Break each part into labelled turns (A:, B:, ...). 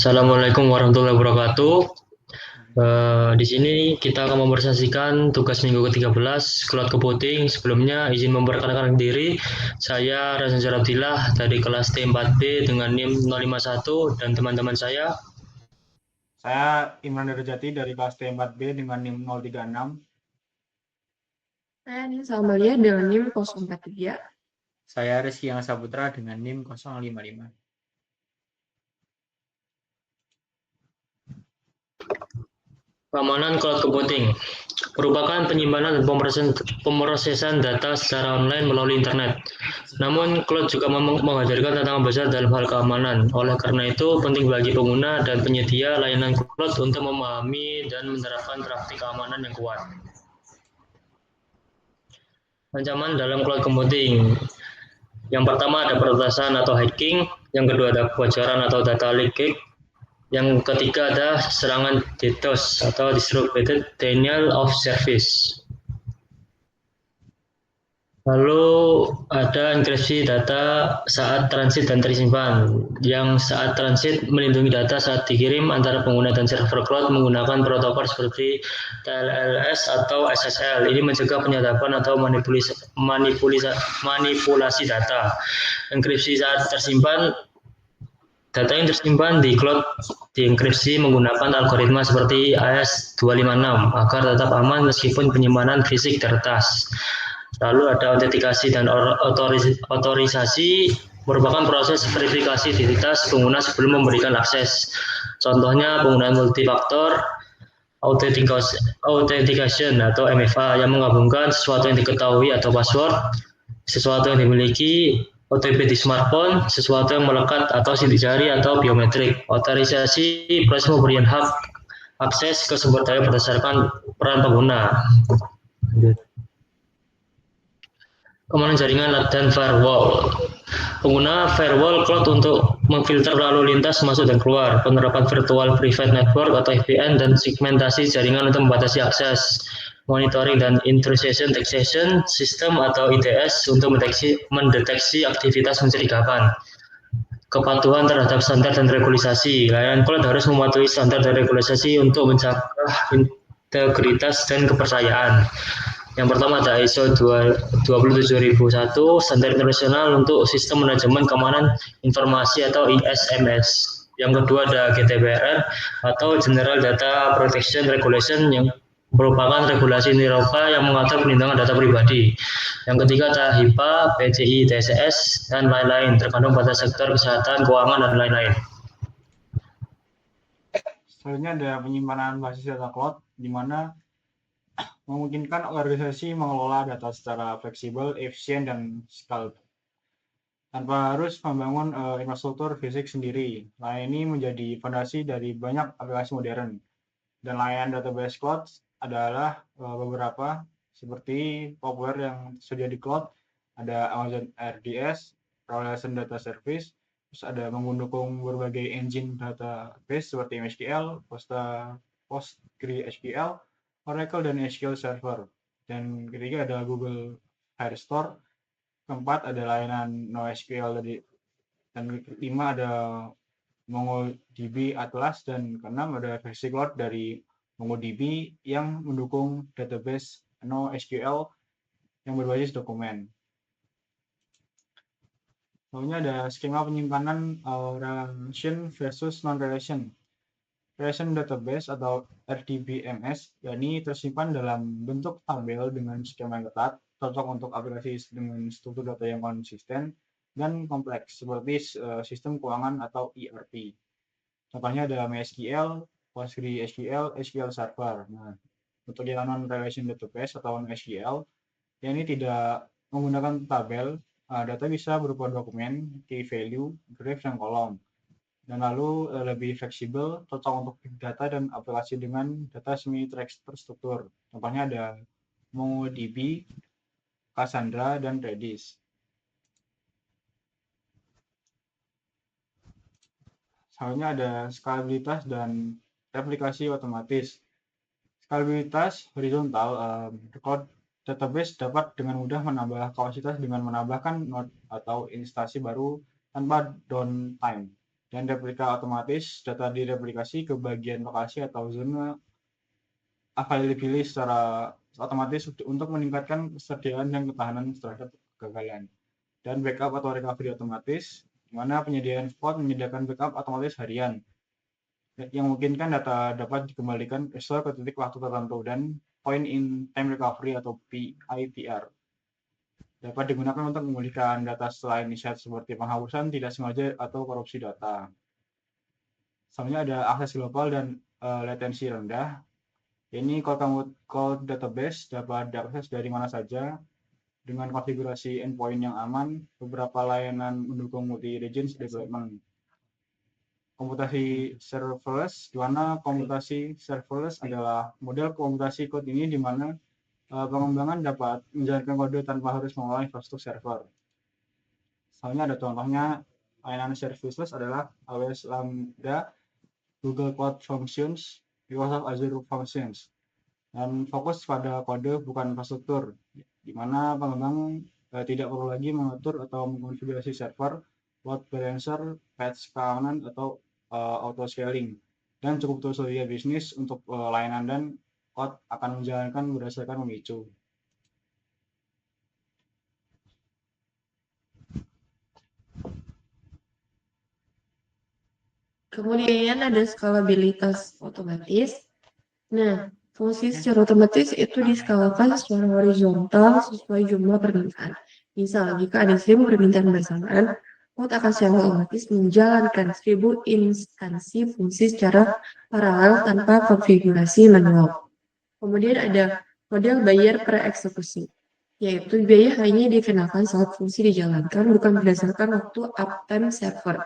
A: Assalamualaikum warahmatullahi wabarakatuh. Di sini kita akan mempresentasikan tugas minggu ke-13 Cloud Computing. Sebelumnya izin memperkenalkan diri. Saya Razan Zarabdillah dari kelas T4B dengan NIM 051 dan teman-teman saya.
B: Saya Imran Darajati dari kelas T4B dengan NIM 036.
C: Saya Nia Salmalia dengan NIM 043.
D: Saya Rizky Yang Saputra dengan NIM 055.
A: Keamanan Cloud Computing merupakan penyimpanan dan pemrosesan data secara online melalui internet. Namun, cloud juga menghadirkan tantangan besar dalam hal keamanan. Oleh karena itu, penting bagi pengguna dan penyedia layanan cloud untuk memahami dan menerapkan praktik keamanan yang kuat. Ancaman dalam cloud computing. Yang pertama ada peretasan atau hacking, yang kedua ada kebocoran atau data leakage, yang ketiga ada serangan DDoS atau Distributed Denial of Service. Lalu ada enkripsi data saat transit dan tersimpan. Yang saat transit melindungi data saat dikirim antara pengguna dan server cloud menggunakan protokol seperti TLS atau SSL. Ini mencegah penyadapan atau manipulasi data. Enkripsi saat tersimpan. Data yang tersimpan di cloud dienkripsi menggunakan algoritma seperti AES-256 agar tetap aman meskipun penyimpanan fisik terbatas. Lalu ada autentikasi dan otorisasi merupakan proses verifikasi identitas pengguna sebelum memberikan akses. Contohnya penggunaan multifaktor authentication atau MFA yang menggabungkan sesuatu yang diketahui atau password, sesuatu yang dimiliki, OTP di smartphone, sesuatu yang melekat atau sidik jari atau biometrik. Otorisasi proses pemberian hak akses ke sumber daya berdasarkan peran pengguna. Keamanan jaringan dan firewall. Pengguna firewall cloud untuk memfilter lalu lintas masuk dan keluar, penerapan virtual private network atau VPN dan segmentasi jaringan untuk membatasi akses, monitoring dan intrusion detection system atau IDS untuk mendeteksi aktivitas mencurigakan. Kepatuhan terhadap standar dan regulasi. Layanan cloud harus mematuhi standar dan regulasi untuk menjaga integritas dan kepercayaan. Yang pertama ada ISO 27001, standar internasional untuk sistem manajemen keamanan informasi atau ISMS. Yang kedua ada GDPR atau General Data Protection Regulation yang merupakan regulasi Eropa yang mengatur perlindungan data pribadi. Yang ketiga ada HIPAA, PCI, TSS, dan lain-lain, terkandung pada sektor kesehatan, keuangan, dan lain-lain.
B: Selanjutnya ada penyimpanan basis data cloud, di mana memungkinkan organisasi mengelola data secara fleksibel, efisien, dan scalable tanpa harus membangun infrastruktur fisik sendiri. Layanan ini menjadi fondasi dari banyak aplikasi modern. Dan layanan database cloud adalah beberapa seperti populer yang tersedia di cloud, ada Amazon RDS, Relation Data Service, terus ada mendukung berbagai engine database seperti MySQL, PostgreSQL, Oracle, dan SQL Server. Dan ketiga ada Google Firestore, keempat ada layanan NoSQL tadi, dan kelima ada MongoDB Atlas, dan keenam ada versi cloud dari MongoDB yang mendukung database NoSQL yang berbasis dokumen. Lalu ada skema penyimpanan relation versus non-relation. Relation database atau RDBMS, yakni tersimpan dalam bentuk tabel dengan skema yang ketat, cocok untuk aplikasi dengan struktur data yang konsisten dan kompleks seperti sistem keuangan atau ERP. Contohnya ada MySQL, PostgreSQL, SQL Server. Nah, untuk yang non-relation database atau non-SQL, yang ini tidak menggunakan tabel, data bisa berupa dokumen, key value, graph, dan kolom. Dan lalu lebih fleksibel, cocok untuk big data dan aplikasi dengan data semi terstruktur. Contohnya ada MongoDB, Cassandra, dan Redis. Selanjutnya ada skalabilitas dan replikasi otomatis. Skalabilitas horizontal, cloud database dapat dengan mudah menambah kapasitas dengan menambahkan node atau instansi baru tanpa downtime. Dan replika otomatis, data direplikasi ke bagian lokasi atau zona availability secara otomatis untuk meningkatkan kesediaan dan ketahanan terhadap kegagalan. Dan backup atau recovery otomatis, di mana penyediaan Spot menyediakan backup otomatis harian yang memungkinkan data dapat dikembalikan esok ke titik waktu tertentu. Dan point in time recovery atau PITR dapat digunakan untuk memulihkan data setelah initiate seperti penghapusan tidak sengaja atau korupsi data. Selanjutnya ada akses global dan latensi rendah. Ini cloud database dapat diakses dari mana saja dengan konfigurasi endpoint yang aman. Beberapa layanan mendukung multi-regions development. Komputasi serverless, di mana komputasi serverless adalah model komputasi code ini di mana pengembangan dapat menjalankan kode tanpa harus mengolah infrastruktur server. Misalnya ada contohnya, layanan serverless adalah AWS Lambda, Google Cloud Functions, Microsoft Azure Functions, dan fokus pada kode bukan infrastruktur, di mana pengembang tidak perlu lagi mengatur atau mengkonfigurasi server, load balancer, patch keamanan, atau auto scaling, dan cukup tersedia bisnis untuk layanan dan code akan menjalankan berdasarkan memicu.
C: Kemudian ada skalabilitas otomatis. Nah, fungsi secara otomatis itu diskalakan secara horizontal sesuai jumlah permintaan. Misal, jika ada 1000 permintaan bersamaan, Cloud akan secara otomatis menjalankan 1000 instansi fungsi secara paralel tanpa konfigurasi manual. Kemudian ada model bayar per eksekusi, yaitu biaya hanya dikenakan saat fungsi dijalankan, bukan berdasarkan waktu uptime server.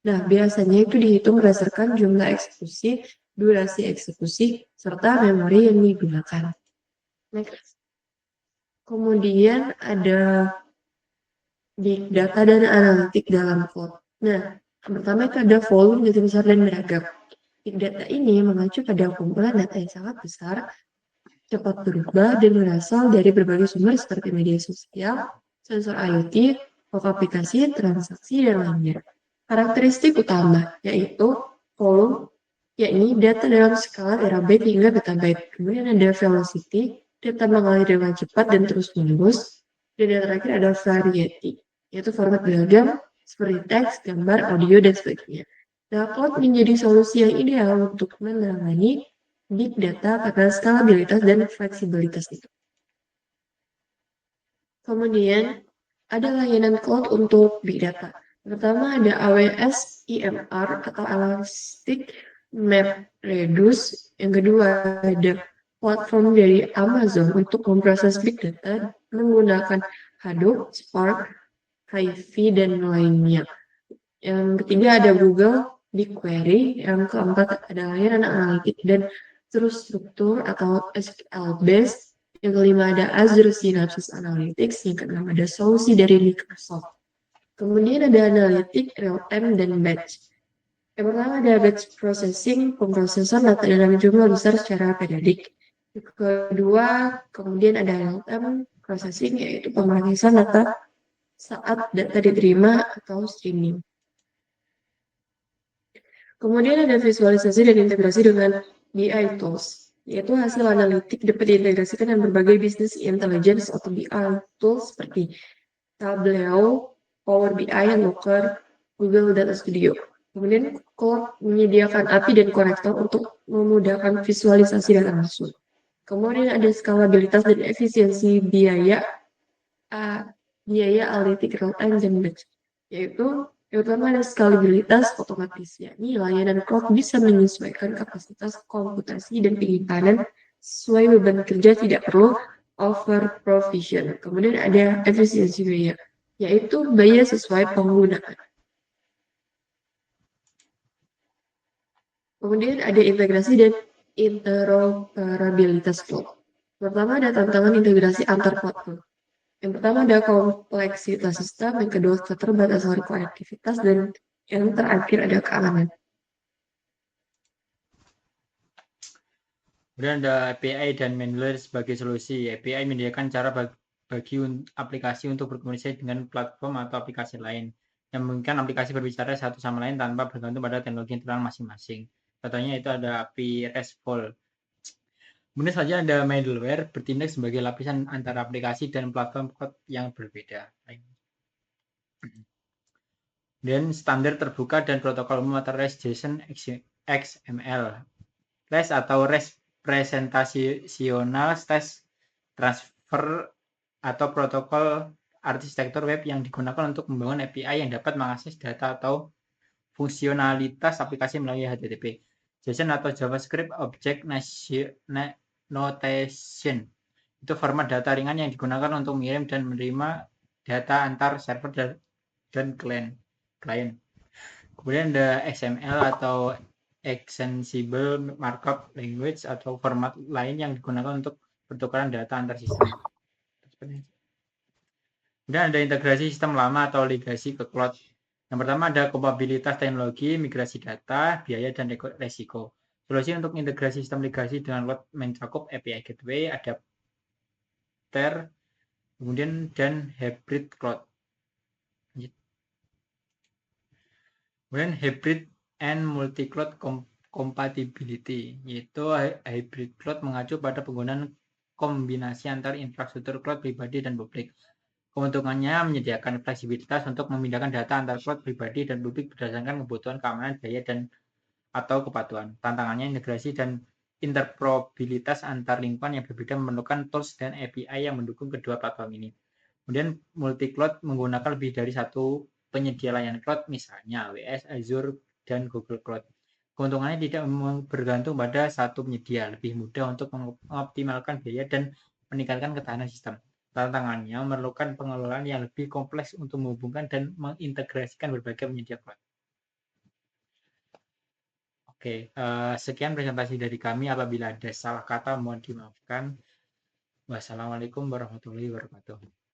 C: Nah, biasanya itu dihitung berdasarkan jumlah eksekusi, durasi eksekusi, serta memori yang digunakan. Next. Kemudian ada big data dan analitik dalam cloud. Nah, pertama itu ada volume data besar dan beragam. Big data ini mengacu pada kumpulan data yang sangat besar, cepat berubah, dan berasal dari berbagai sumber seperti media sosial, sensor IoT, web aplikasi, transaksi, dan lainnya. Karakteristik utama yaitu volume, yakni data dalam skala terabyte hingga petabyte. Kemudian ada velocity, data mengalir dengan cepat dan terus-menerus. Dan yang terakhir ada variety, yaitu format beragam seperti teks, gambar, audio, dan sebagainya. Nah, cloud menjadi solusi yang ideal untuk menangani big data karena skalabilitas dan fleksibilitas itu. Kemudian ada layanan cloud untuk big data. Pertama ada AWS EMR atau Elastic MapReduce. Yang kedua ada platform dari Amazon untuk memproses big data menggunakan Hadoop, Spark, Hive, dan lainnya. Yang ketiga ada Google BigQuery. Yang keempat ada layanan analitik dan struktur atau SQL based. Yang kelima ada Azure Synapse Analytics. Yang keenam ada solusi dari Microsoft. Kemudian ada analitik real time dan batch. Yang pertama ada batch processing, pemrosesan data dalam jumlah besar secara periodik. Yang kedua, kemudian ada real time processing, yaitu pemrosesan data saat data diterima atau streaming. Kemudian ada visualisasi dan integrasi dengan BI tools, yaitu hasil analitik dapat diintegrasikan dengan berbagai business intelligence atau BI tools seperti Tableau, Power BI, Looker, Google Data Studio. Kemudian Cloud menyediakan API dan konektor untuk memudahkan visualisasi data langsung. Kemudian ada skalabilitas dan efisiensi biaya analitik real time dan batch, yaitu yang pertama ada skalabilitas otomatis, yakni layanan cloud bisa menyesuaikan kapasitas komputasi dan penyimpanan sesuai beban kerja, tidak perlu over provision. Kemudian ada efisiensi biaya, yaitu biaya sesuai penggunaan. Kemudian ada integrasi dan interoperabilitas cloud. Pertama ada tantangan integrasi antar platform. Yang pertama ada kompleksitas sistem, yang kedua keterbatasan konektivitas, dan yang terakhir ada keamanan.
D: Kemudian ada API dan middleware sebagai solusi. API menyediakan cara bagi aplikasi untuk berkomunikasi dengan platform atau aplikasi lain. yang memungkinkan aplikasi berbicara satu sama lain tanpa bergantung pada teknologi internal masing-masing. Contohnya itu ada API RESTful. Kemudian selanjutnya ada middleware, bertindak sebagai lapisan antara aplikasi dan platform code yang berbeda. Dan standar terbuka dan protokol umum atau REST-JSON XML. REST atau Representational State Transfer atau protokol arsitektur web yang digunakan untuk membangun API yang dapat mengakses data atau fungsionalitas aplikasi melalui HTTP. JSON atau JavaScript Object Notation itu format data ringan yang digunakan untuk mengirim dan menerima data antar server dan klien. Kemudian ada XML atau Extensible Markup Language atau format lain yang digunakan untuk pertukaran data antar sistem. Kemudian ada integrasi sistem lama atau legacy ke cloud. Yang pertama ada kompatibilitas teknologi, migrasi data, biaya, dan resiko. Solusi untuk integrasi sistem legasi dengan cloud mencakup API Gateway, adapter, kemudian dan hybrid cloud. Kemudian hybrid and multi-cloud compatibility, yaitu hybrid cloud mengacu pada penggunaan kombinasi antar infrastruktur cloud pribadi dan publik. Keuntungannya menyediakan fleksibilitas untuk memindahkan data antar cloud pribadi dan publik berdasarkan kebutuhan keamanan, biaya, dan atau kepatuhan. Tantangannya integrasi dan interoperabilitas antar lingkungan yang berbeda memerlukan tools dan API yang mendukung kedua platform ini. Kemudian multi-cloud menggunakan lebih dari satu penyedia layanan cloud, misalnya AWS, Azure, dan Google Cloud. Keuntungannya tidak bergantung pada satu penyedia, lebih mudah untuk mengoptimalkan biaya dan meningkatkan ketahanan sistem. Tantangannya memerlukan pengelolaan yang lebih kompleks untuk menghubungkan dan mengintegrasikan berbagai penyedia cloud. Oke, sekian presentasi dari kami. Apabila ada salah kata mohon dimaafkan. Wassalamualaikum warahmatullahi wabarakatuh.